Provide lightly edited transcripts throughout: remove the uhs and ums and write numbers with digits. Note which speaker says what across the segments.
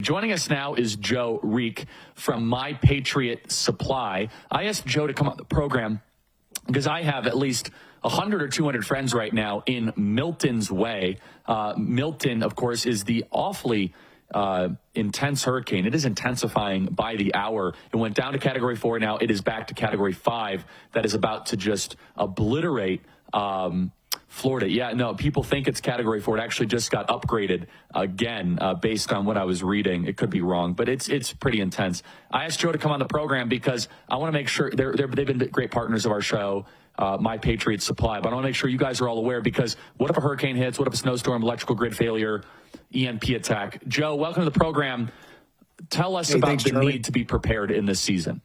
Speaker 1: Joining us now is Joe Reek from My Patriot Supply. I asked Joe to come on the program because I have at least 100 or 200 friends right now in Milton's way. Milton, of course, is the awfully intense hurricane. It is intensifying by the hour. It went down to Category 4. Now it is back to Category 5. That is about to just obliterate Florida. Yeah, no, people think it's Category 4. It actually just got upgraded again based on what I was reading. It could be wrong, but it's pretty intense. I asked Joe to come on the program because I want to make sure they've been great partners of our show, My Patriot Supply. But I want to make sure you guys are all aware, because what if a hurricane hits? What if a snowstorm, electrical grid failure, EMP attack? Joe, welcome to the program. Tell us about the need to be prepared in this season.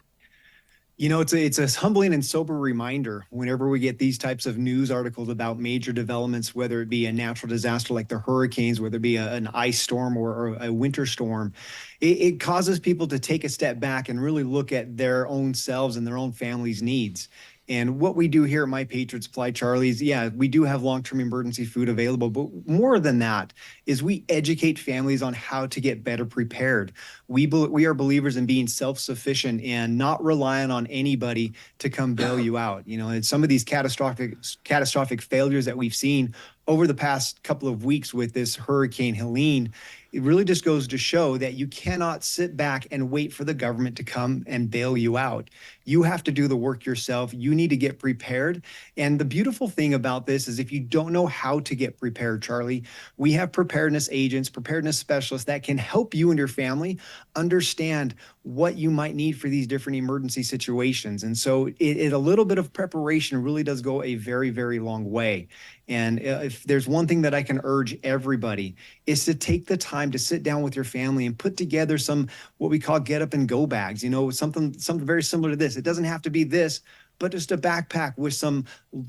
Speaker 2: You know, it's a humbling and sober reminder whenever we get these types of news articles about major developments, whether it be a natural disaster like the hurricanes, whether it be an ice storm or a winter storm. It causes people to take a step back and really look at their own selves and their own family's needs. And what we do here at My Patriot Supply, Charlie, is, yeah, we do have long-term emergency food available, but more than that is we educate families on how to get better prepared. We are believers in being self-sufficient and not relying on anybody to come bail you out. You know, and some of these catastrophic failures that we've seen over the past couple of weeks with this Hurricane Helene, it really just goes to show that you cannot sit back and wait for the government to come and bail you out. You have to do the work yourself. You need to get prepared. And the beautiful thing about this is if you don't know how to get prepared, Charlie, we have preparedness agents, preparedness specialists that can help you and your family understand what you might need for these different emergency situations. And so a little bit of preparation really does go a very, very long way. And if there's one thing that I can urge everybody, is to take the time to sit down with your family and put together some what we call get up and go bags. You know, something very similar to this. It doesn't have to be this, but just a backpack with some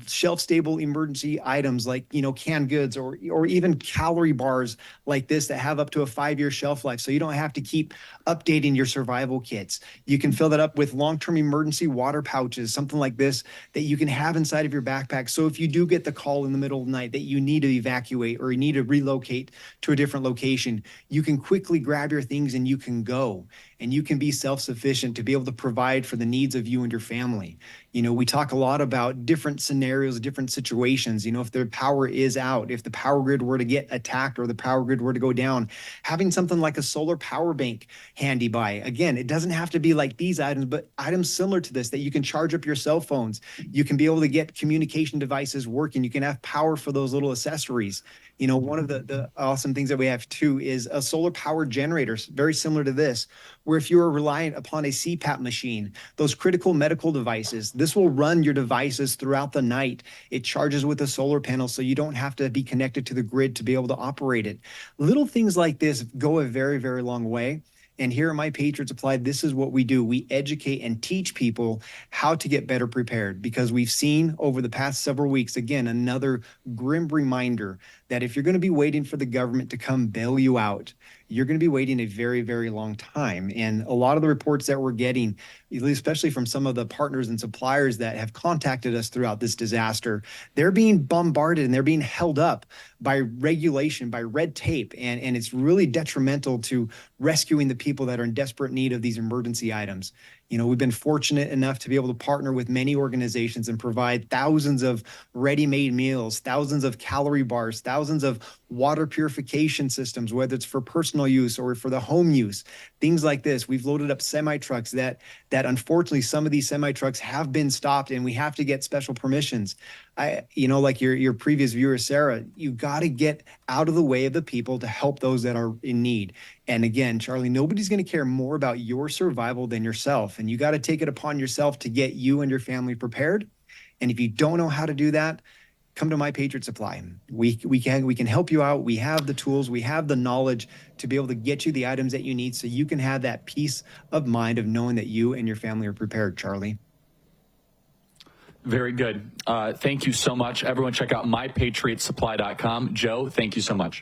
Speaker 2: shelf-stable emergency items like, you know, canned goods or even calorie bars like this that have up to a 5-year shelf life, so you don't have to keep updating your survival kits. You can fill that up with long-term emergency water pouches, something like this that you can have inside of your backpack. So if you do get the call in the middle of the night that you need to evacuate or you need to relocate to a different location, you can quickly grab your things and you can go. And you can be self-sufficient to be able to provide for the needs of you and your family. You know, we talk a lot about different scenarios, different situations. You know, if the power is out, if the power grid were to get attacked or the power grid were to go down, having something like a solar power bank handy by. Again, it doesn't have to be like these items, but items similar to this that you can charge up your cell phones. You can be able to get communication devices working. You can have power for those little accessories. You know, one of the awesome things that we have too is a solar powered generator, very similar to this, where if you are reliant upon a CPAP machine, those critical medical devices, this will run your devices throughout the night. It charges with a solar panel, so you don't have to be connected to the grid to be able to operate it. Little things like this go a very, very long way. And here at My Patriot Supply, this is what we do. We educate and teach people how to get better prepared, because we've seen over the past several weeks, again, another grim reminder that if you're going to be waiting for the government to come bail you out, you're going to be waiting a very, very long time. And a lot of the reports that we're getting, especially from some of the partners and suppliers that have contacted us throughout this disaster, they're being bombarded and they're being held up by regulation, by red tape. And it's really detrimental to rescuing the people that are in desperate need of these emergency items. You know, we've been fortunate enough to be able to partner with many organizations and provide thousands of ready-made meals, thousands of calorie bars, thousands of water purification systems, whether it's for personal use or for the home use, things like this. We've loaded up semi-trucks that unfortunately some of these semi-trucks have been stopped and we have to get special permissions. You know, like your previous viewer, Sarah, you got to get out of the way of the people to help those that are in need. And again, Charlie, nobody's going to care more about your survival than yourself. And you got to take it upon yourself to get you and your family prepared. And if you don't know how to do that, come to My Patriot Supply. We can help you out. We have the tools, we have the knowledge to be able to get you the items that you need so you can have that peace of mind of knowing that you and your family are prepared, Charlie.
Speaker 1: Very good. Thank you so much. Everyone check out mypatriotsupply.com. Joe, thank you so much.